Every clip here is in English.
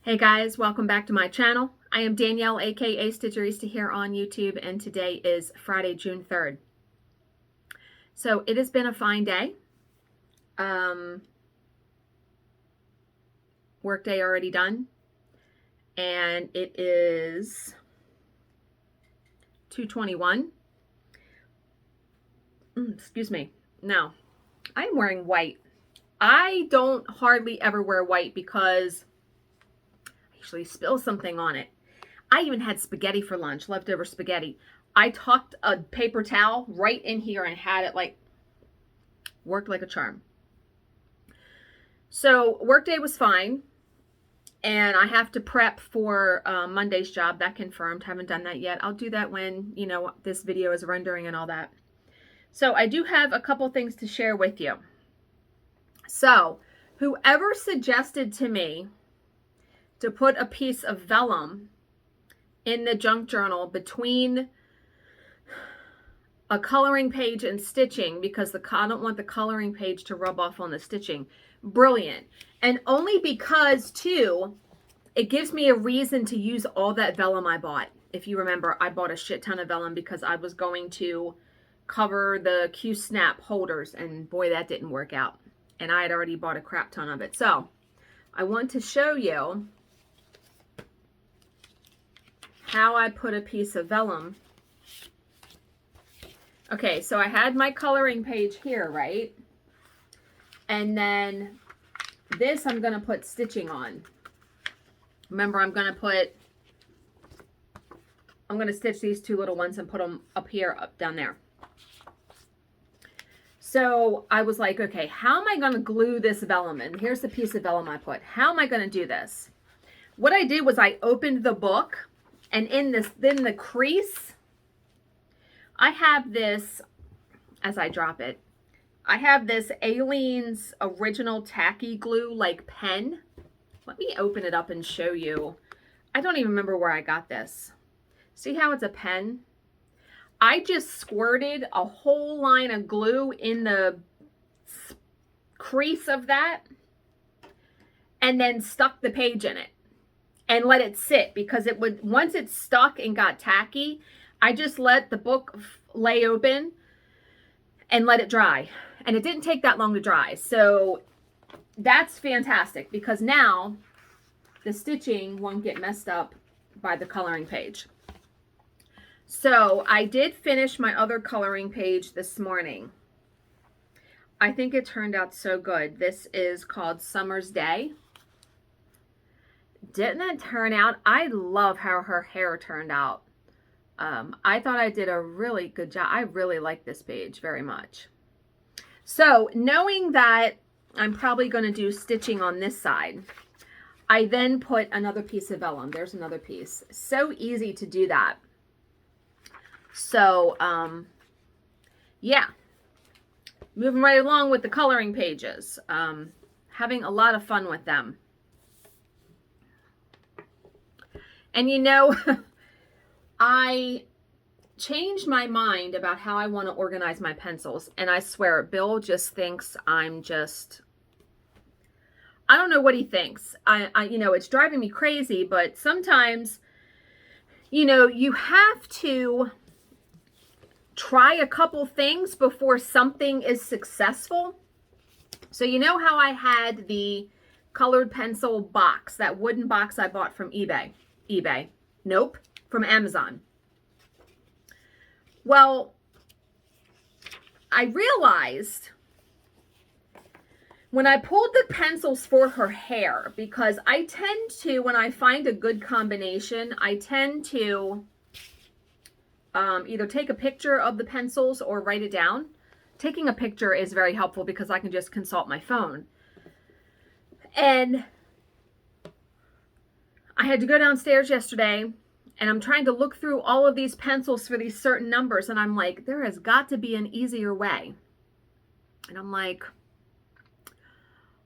Hey guys, welcome back to my channel. I am Danielle, aka Stitcherista here on YouTube, and today is Friday, June 3rd. So it has been a fine day. Workday already done, and it is 2:21. Excuse me. Now, I'm wearing white. I don't hardly ever wear white because actually spill something on it. I even had spaghetti for lunch, leftover spaghetti. I tucked a paper towel right in here and had it worked like a charm. So workday was fine, and I have to prep for Monday's job. That confirmed. Haven't done that yet. I'll do that when this video is rendering and all that. So I do have a couple things to share with you. So whoever suggested to me to put a piece of vellum in the junk journal between a coloring page and stitching, because I don't want the coloring page to rub off on the stitching. Brilliant. And only because too, it gives me a reason to use all that vellum I bought. If you remember, I bought a shit ton of vellum because I was going to cover the Q-snap holders, and boy, that didn't work out. And I had already bought a crap ton of it. So I want to show you how I put a piece of vellum. Okay, so I had my coloring page here, right? And then this I'm going to put stitching on. Remember, I'm going to stitch these two little ones and put them up here, up down there. So I was like, okay, how am I going to glue this vellum? And here's the piece of vellum I put. How am I going to do this? What I did was I opened the book, and in the crease, I have this, as I drop it, I have this Aleene's original tacky glue pen. Let me open it up and show you. I don't even remember where I got this. See how it's a pen? I just squirted a whole line of glue in the crease of that and then stuck the page in it and let it sit, because it would, once it stuck and got tacky, I just let the book lay open and let it dry. And it didn't take that long to dry. So that's fantastic, because now the stitching won't get messed up by the coloring page. So I did finish my other coloring page this morning. I think it turned out so good. This is called Summer's Day. Didn't it turn out? I love how her hair turned out. I thought I did a really good job. I really like this page very much. So knowing that I'm probably going to do stitching on this side, I then put another piece of vellum. There's another piece. So easy to do that. So, yeah, moving right along with the coloring pages, having a lot of fun with them. And I changed my mind about how I want to organize my pencils, and I swear Bill just thinks I don't know what he thinks. It's driving me crazy, but sometimes, you have to try a couple things before something is successful. So you know how I had the colored pencil box, that wooden box I bought from eBay? Nope, from Amazon. Well, I realized when I pulled the pencils for her hair, because I tend to, when I find a good combination, I tend to either take a picture of the pencils or write it down. Taking a picture is very helpful because I can just consult my phone. And I had to go downstairs yesterday, and I'm trying to look through all of these pencils for these certain numbers, and I'm like, there has got to be an easier way. And I'm like,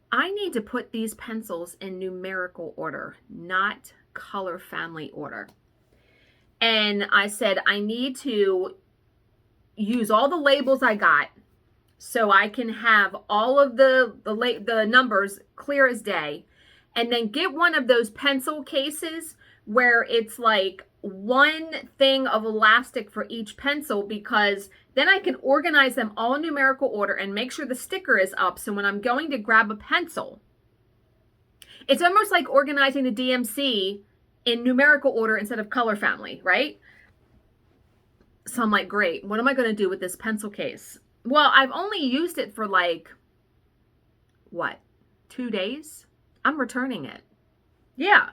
I need to put these pencils in numerical order, not color family order. And I said, I need to use all the labels I got so I can have all of the numbers clear as day. And then get one of those pencil cases where it's like one thing of elastic for each pencil, because then I can organize them all in numerical order and make sure the sticker is up. So when I'm going to grab a pencil, it's almost like organizing the DMC in numerical order instead of color family, right? So I'm like, great, what am I going to do with this pencil case? Well, I've only used it for like, what, 2 days? I'm returning it. Yeah.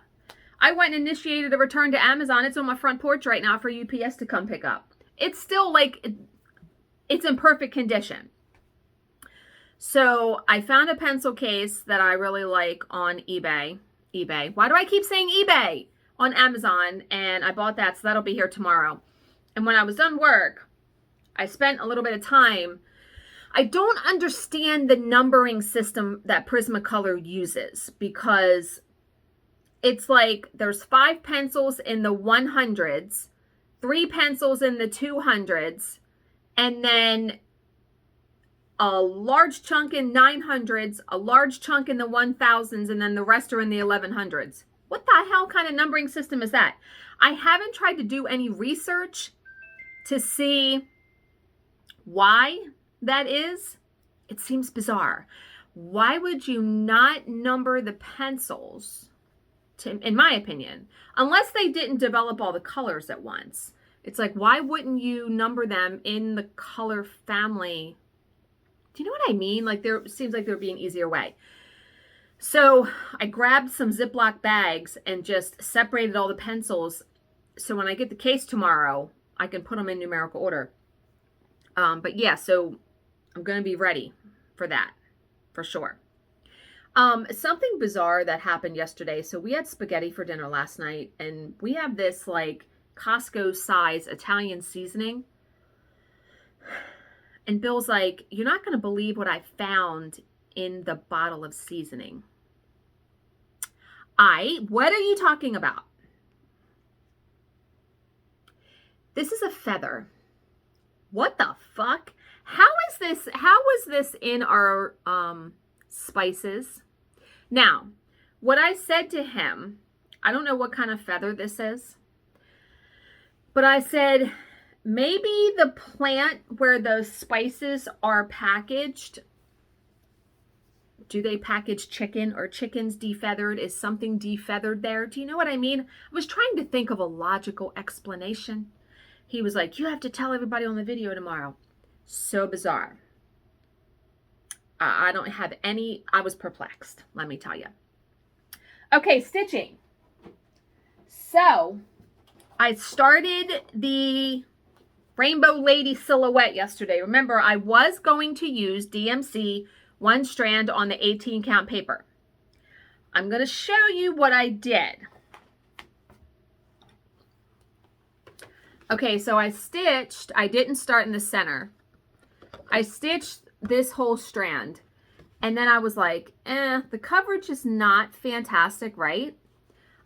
I went and initiated a return to Amazon. It's on my front porch right now for UPS to come pick up. It's still like, it's in perfect condition. So I found a pencil case that I really like on eBay. Why do I keep saying eBay? On Amazon. And I bought that, so that'll be here tomorrow. And when I was done work, I spent a little bit of time. I don't understand the numbering system that Prismacolor uses, because it's like there's 5 pencils in the 100s, 3 pencils in the 200s, and then a large chunk in 900s, a large chunk in the 1000s, and then the rest are in the 1100s. What the hell kind of numbering system is that? I haven't tried to do any research to see why that is. It seems bizarre. Why would you not number the pencils, in my opinion, unless they didn't develop all the colors at once? It's like, why wouldn't you number them in the color family? Do you know what I mean? Like, there seems like there would be an easier way. So I grabbed some Ziploc bags and just separated all the pencils. So when I get the case tomorrow, I can put them in numerical order. But yeah, so I'm going to be ready for that, for sure. Something bizarre that happened yesterday. So we had spaghetti for dinner last night, and we have this like Costco size Italian seasoning. And Bill's like, you're not going to believe what I found in the bottle of seasoning. What are you talking about? This is a feather. What the fuck? How is this in our spices? Now, what I said to him, I don't know what kind of feather this is, but I said, maybe the plant where those spices are packaged, do they package chicken, or chicken's defeathered? Is something defeathered there? Do you know what I mean? I was trying to think of a logical explanation. He was like, you have to tell everybody on the video tomorrow. So bizarre. I don't have any, I was perplexed, let me tell you. Okay, stitching. So I started the Rainbow Lady silhouette yesterday. Remember, I was going to use DMC 1 strand on the 18 count paper. I'm going to show you what I did. Okay, so I didn't start in the center. I stitched this whole strand, and then I was like, the coverage is not fantastic, right?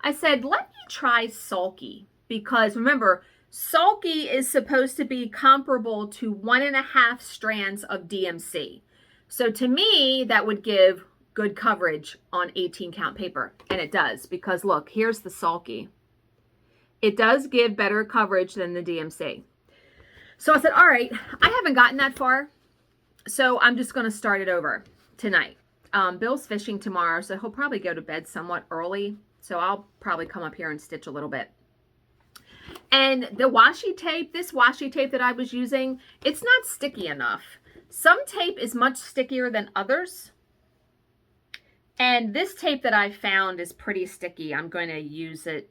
I said, let me try Sulky, because remember, Sulky is supposed to be comparable to 1.5 strands of DMC. So to me, that would give good coverage on 18 count paper, and it does, because look, here's the Sulky. It does give better coverage than the DMC. So I said, all right, I haven't gotten that far, so I'm just going to start it over tonight. Bill's fishing tomorrow, so he'll probably go to bed somewhat early, so I'll probably come up here and stitch a little bit. And the washi tape, this washi tape that I was using, it's not sticky enough. Some tape is much stickier than others. And this tape that I found is pretty sticky. I'm going to use it.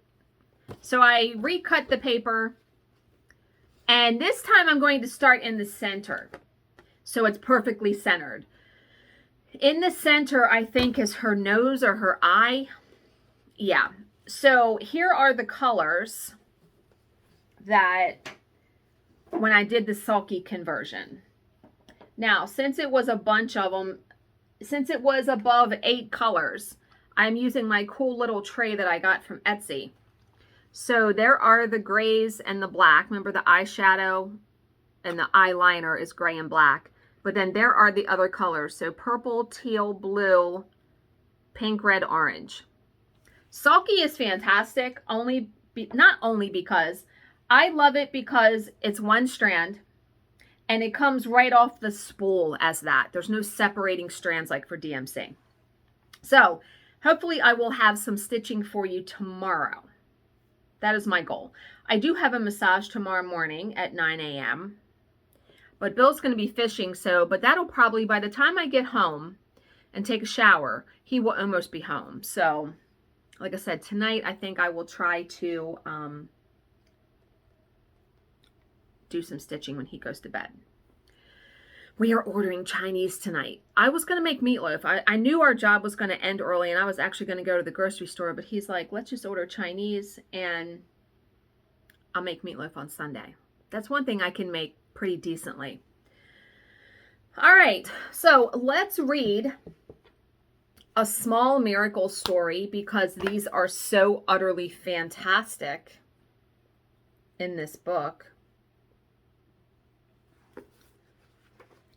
So I recut the paper. And this time I'm going to start in the center. So it's perfectly centered. In the center, I think, is her nose or her eye. Yeah. So here are the colors that when I did the Sulky conversion. Now, since it was a bunch of them, since it was above 8 colors, I'm using my cool little tray that I got from Etsy. So there are the grays and the black. Remember, the eyeshadow and the eyeliner is gray and black. But then there are the other colors. So purple, teal, blue, pink, red, orange. Sulky is fantastic, not only because I love it because it's one strand and it comes right off the spool as that. There's no separating strands like for DMC. So hopefully I will have some stitching for you tomorrow. That is my goal. I do have a massage tomorrow morning at 9 a.m. But Bill's going to be fishing, but that'll probably, by the time I get home and take a shower, he will almost be home. So, like I said, tonight I think I will try to do some stitching when he goes to bed. We are ordering Chinese tonight. I was going to make meatloaf. I knew our job was going to end early, and I was actually going to go to the grocery store, but he's like, let's just order Chinese, and I'll make meatloaf on Sunday. That's one thing I can make pretty decently. All right, so let's read a small miracle story because these are so utterly fantastic in this book.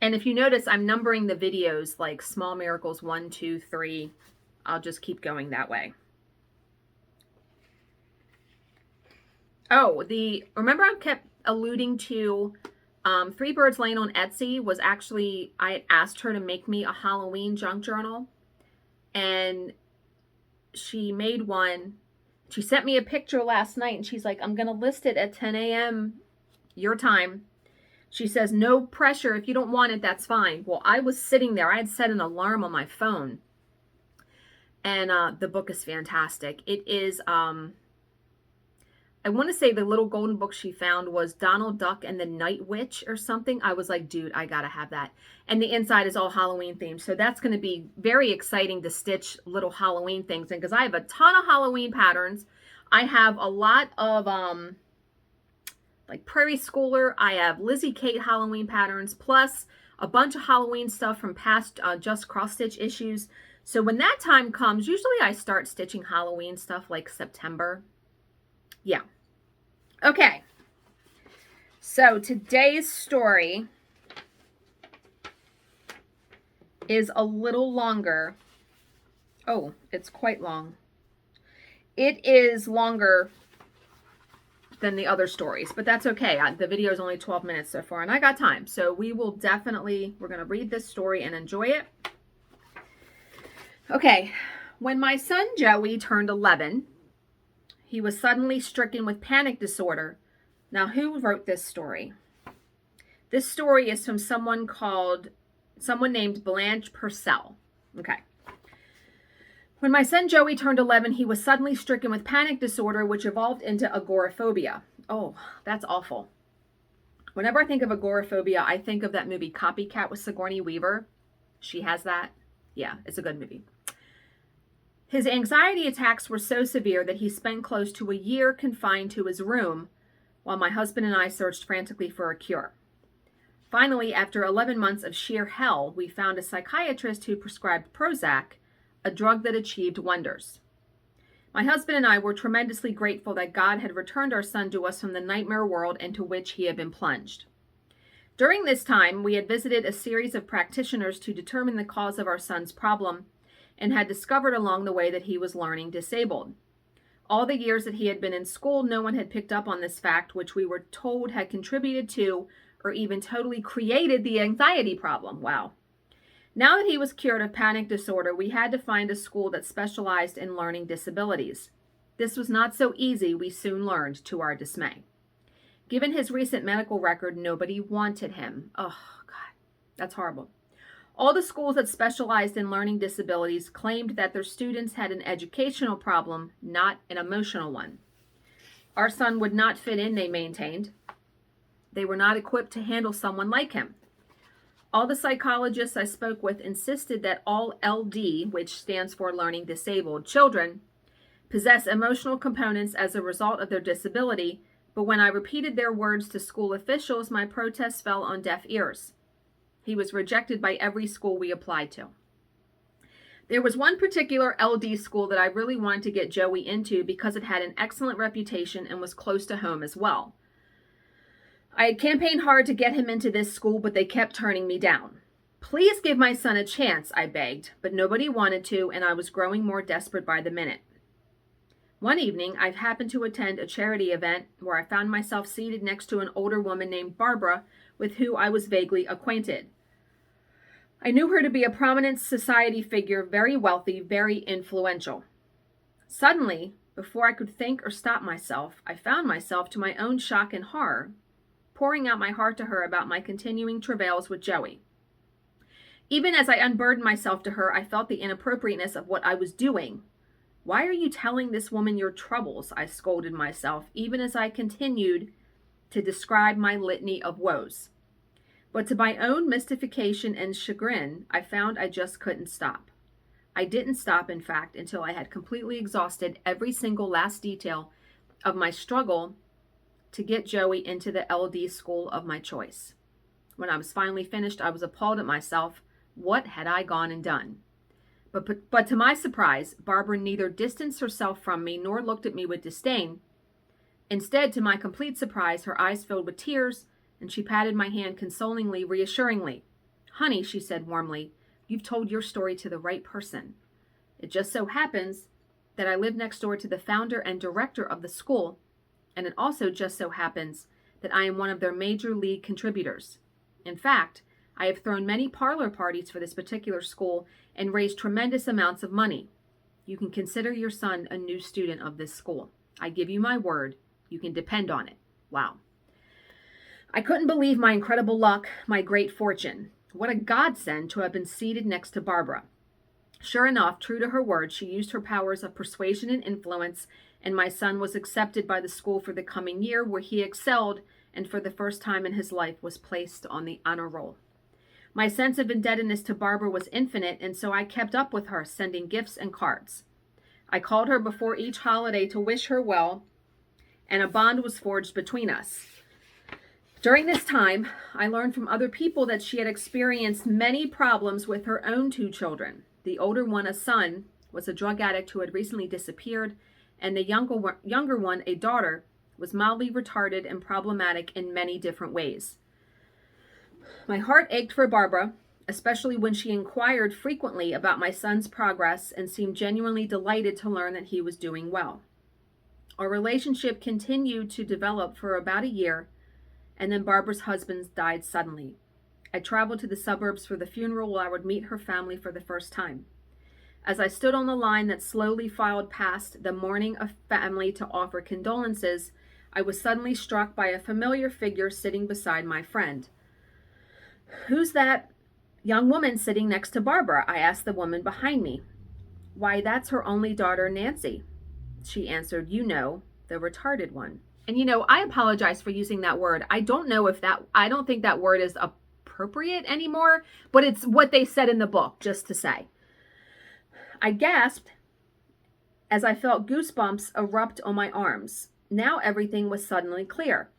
And if you notice, I'm numbering the videos like Small Miracles 1, 2, 3. I'll just keep going that way. Oh, remember I kept alluding to Three Birds Laying on Etsy was actually, I asked her to make me a Halloween junk journal. And she made one. She sent me a picture last night and she's like, I'm going to list it at 10 a.m. your time. She says, no pressure. If you don't want it, that's fine. Well, I was sitting there. I had set an alarm on my phone. And the book is fantastic. It is, I want to say the little golden book she found was Donald Duck and the Night Witch or something. I was like, dude, I got to have that. And the inside is all Halloween themed. So that's going to be very exciting to stitch little Halloween things in because I have a ton of Halloween patterns. I have a lot of, like Prairie Schooler. I have Lizzie Kate Halloween patterns, plus a bunch of Halloween stuff from past Just Cross Stitch issues. So when that time comes, usually I start stitching Halloween stuff like September. Yeah. Okay. So today's story is a little longer. Oh, it's quite long. It is longer than the other stories, but that's okay. The video is only 12 minutes so far, and I got time. So we're going to read this story and enjoy it. Okay. When my son Joey turned 11, he was suddenly stricken with panic disorder. Now, who wrote this story? This story is from someone named Blanche Purcell. Okay. When my son Joey turned 11, he was suddenly stricken with panic disorder, which evolved into agoraphobia. Oh, that's awful. Whenever I think of agoraphobia, I think of that movie Copycat with Sigourney Weaver. She has that. Yeah, it's a good movie. His anxiety attacks were so severe that he spent close to a year confined to his room while my husband and I searched frantically for a cure. Finally, after 11 months of sheer hell, we found a psychiatrist who prescribed Prozac, a drug that achieved wonders. My husband and I were tremendously grateful that God had returned our son to us from the nightmare world into which he had been plunged. During this time, we had visited a series of practitioners to determine the cause of our son's problem and had discovered along the way that he was learning disabled. All the years that he had been in school, no one had picked up on this fact, which we were told had contributed to or even totally created the anxiety problem. Wow. Now that he was cured of panic disorder, we had to find a school that specialized in learning disabilities. This was not so easy, we soon learned, to our dismay. Given his recent medical record, nobody wanted him. Oh, God, that's horrible. All the schools that specialized in learning disabilities claimed that their students had an educational problem, not an emotional one. Our son would not fit in, they maintained. They were not equipped to handle someone like him. All the psychologists I spoke with insisted that all LD, which stands for learning disabled children, possess emotional components as a result of their disability, but when I repeated their words to school officials, my protests fell on deaf ears. He was rejected by every school we applied to. There was one particular LD school that I really wanted to get Joey into because it had an excellent reputation and was close to home as well. I had campaigned hard to get him into this school, but they kept turning me down. Please give my son a chance, I begged, but nobody wanted to, and I was growing more desperate by the minute. One evening, I happened to attend a charity event where I found myself seated next to an older woman named Barbara, with who I was vaguely acquainted. I knew her to be a prominent society figure, very wealthy, very influential. Suddenly, before I could think or stop myself, I found myself, to my own shock and horror, pouring out my heart to her about my continuing travails with Joey. Even as I unburdened myself to her, I felt the inappropriateness of what I was doing. Why are you telling this woman your troubles? I scolded myself, even as I continued to describe my litany of woes. But to my own mystification and chagrin, I found I just couldn't stop. I didn't stop, in fact, until I had completely exhausted every single last detail of my struggle to get Joey into the LD school of my choice. When I was finally finished, I was appalled at myself. What had I gone and done? But to my surprise, Barbara neither distanced herself from me nor looked at me with disdain. Instead, to my complete surprise, her eyes filled with tears, and she patted my hand consolingly, reassuringly. Honey, she said warmly, you've told your story to the right person. It just so happens that I live next door to the founder and director of the school, and it also just so happens that I am one of their major league contributors. In fact, I have thrown many parlor parties for this particular school and raised tremendous amounts of money. You can consider your son a new student of this school. I give you my word. You can depend on it. Wow. I couldn't believe my incredible luck, my great fortune. What a godsend to have been seated next to Barbara. Sure enough, true to her word, she used her powers of persuasion and influence, and my son was accepted by the school for the coming year, where he excelled and for the first time in his life was placed on the honor roll. My sense of indebtedness to Barbara was infinite, and so I kept up with her, sending gifts and cards. I called her before each holiday to wish her well, and a bond was forged between us. During this time, I learned from other people that she had experienced many problems with her own two children. The older one, a son, was a drug addict who had recently disappeared, and the younger one, a daughter, was mildly retarded and problematic in many different ways. My heart ached for Barbara, especially when she inquired frequently about my son's progress and seemed genuinely delighted to learn that he was doing well. Our relationship continued to develop for about a year, and then Barbara's husband died suddenly. I traveled to the suburbs for the funeral where I would meet her family for the first time. As I stood on the line that slowly filed past the mourning of family to offer condolences, I was suddenly struck by a familiar figure sitting beside my friend. Who's that young woman sitting next to Barbara? I asked the woman behind me. Why, that's her only daughter, Nancy. She answered, you know, the retarded one. And I apologize for using that word. I don't think that word is appropriate anymore, but it's what they said in the book, just to say. I gasped as I felt goosebumps erupt on my arms. Now everything was suddenly clear.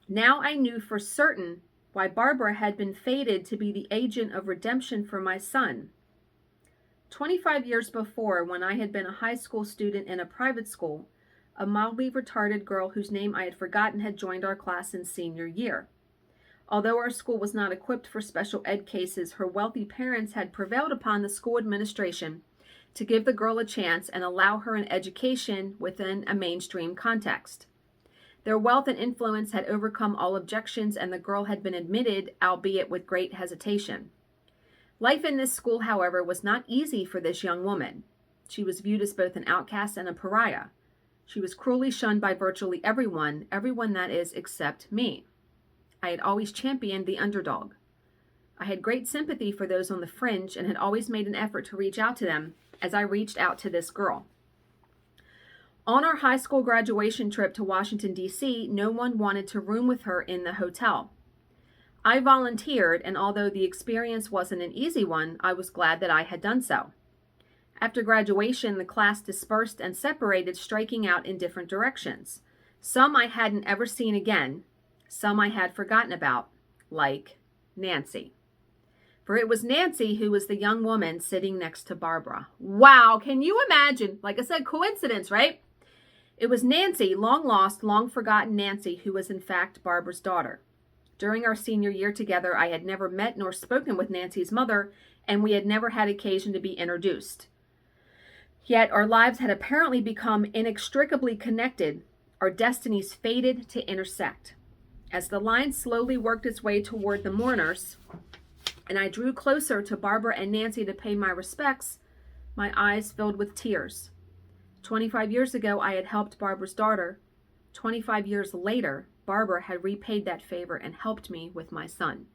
Now I knew for certain why Barbara had been fated to be the agent of redemption for my son. 25 years before, when I had been a high school student in a private school, a mildly retarded girl whose name I had forgotten had joined our class in senior year. Although our school was not equipped for special ed cases, her wealthy parents had prevailed upon the school administration to give the girl a chance and allow her an education within a mainstream context. Their wealth and influence had overcome all objections, and the girl had been admitted, albeit with great hesitation. Life in this school, however, was not easy for this young woman. She was viewed as both an outcast and a pariah. She was cruelly shunned by virtually everyone that is, except me. I had always championed the underdog. I had great sympathy for those on the fringe and had always made an effort to reach out to them as I reached out to this girl. On our high school graduation trip to Washington, D.C., no one wanted to room with her in the hotel. I volunteered, and although the experience wasn't an easy one, I was glad that I had done so. After graduation, the class dispersed and separated, striking out in different directions. Some I hadn't ever seen again, some I had forgotten about, like Nancy. For it was Nancy who was the young woman sitting next to Barbara. Wow, can you imagine? Like I said, coincidence, right? It was Nancy, long lost, long forgotten Nancy, who was in fact Barbara's daughter. During our senior year together, I had never met nor spoken with Nancy's mother, and we had never had occasion to be introduced. Yet our lives had apparently become inextricably connected. Our destinies fated to intersect. As the line slowly worked its way toward the mourners, and I drew closer to Barbara and Nancy to pay my respects, my eyes filled with tears. 25 years ago, I had helped Barbara's daughter. 25 years later, Barbara had repaid that favor and helped me with my son.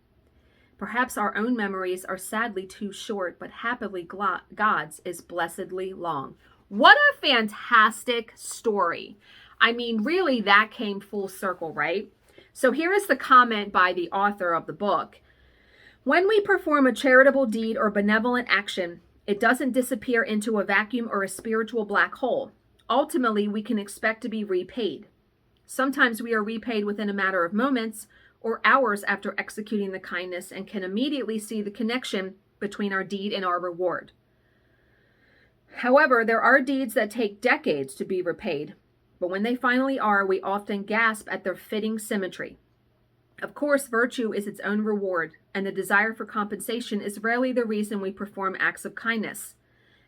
Perhaps our own memories are sadly too short, but happily God's is blessedly long. What a fantastic story. I mean, really, that came full circle, right? So here is the comment by the author of the book. When we perform a charitable deed or benevolent action, it doesn't disappear into a vacuum or a spiritual black hole. Ultimately, we can expect to be repaid. Sometimes we are repaid within a matter of moments or hours after executing the kindness and can immediately see the connection between our deed and our reward. However, there are deeds that take decades to be repaid, but when they finally are, we often gasp at their fitting symmetry. Of course, virtue is its own reward, and the desire for compensation is rarely the reason we perform acts of kindness.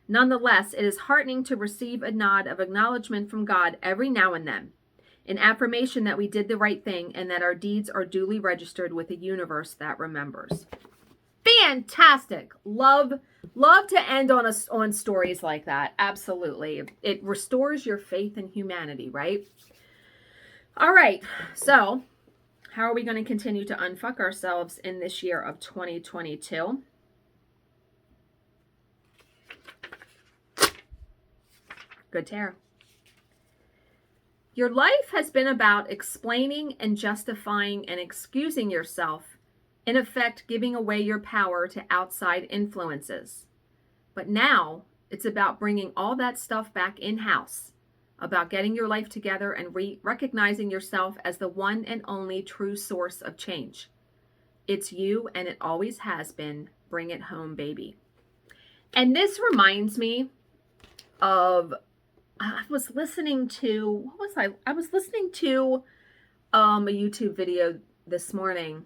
Nonetheless, it is heartening to receive a nod of acknowledgement from God every now and then, an affirmation that we did the right thing and that our deeds are duly registered with a universe that remembers. Fantastic. Love to end on stories like that. Absolutely. It restores your faith in humanity, right? All right. So, how are we going to continue to unfuck ourselves in this year of 2022? Good tarot. Your life has been about explaining and justifying and excusing yourself, in effect giving away your power to outside influences. But now it's about bringing all that stuff back in-house, about getting your life together and recognizing yourself as the one and only true source of change. It's you, and it always has been. Bring it home, baby. And this reminds me of, I was listening to a YouTube video this morning,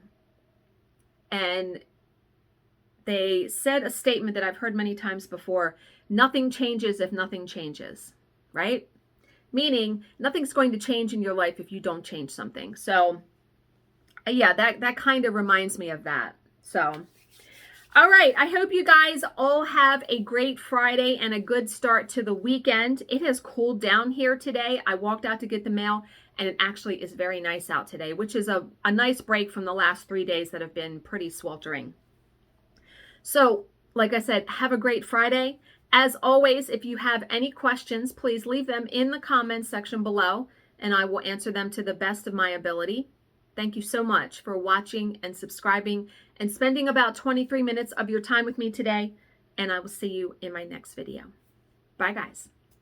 and they said a statement that I've heard many times before: nothing changes if nothing changes, right? Meaning nothing's going to change in your life if you don't change something. So yeah, that kind of reminds me of that. So, all right. I hope you guys all have a great Friday and a good start to the weekend. It has cooled down here today. I walked out to get the mail, and it actually is very nice out today, which is a nice break from the last 3 days that have been pretty sweltering. So, like I said, have a great Friday. As always, if you have any questions, please leave them in the comments section below, and I will answer them to the best of my ability. Thank you so much for watching and subscribing and spending about 23 minutes of your time with me today, and I will see you in my next video. Bye, guys.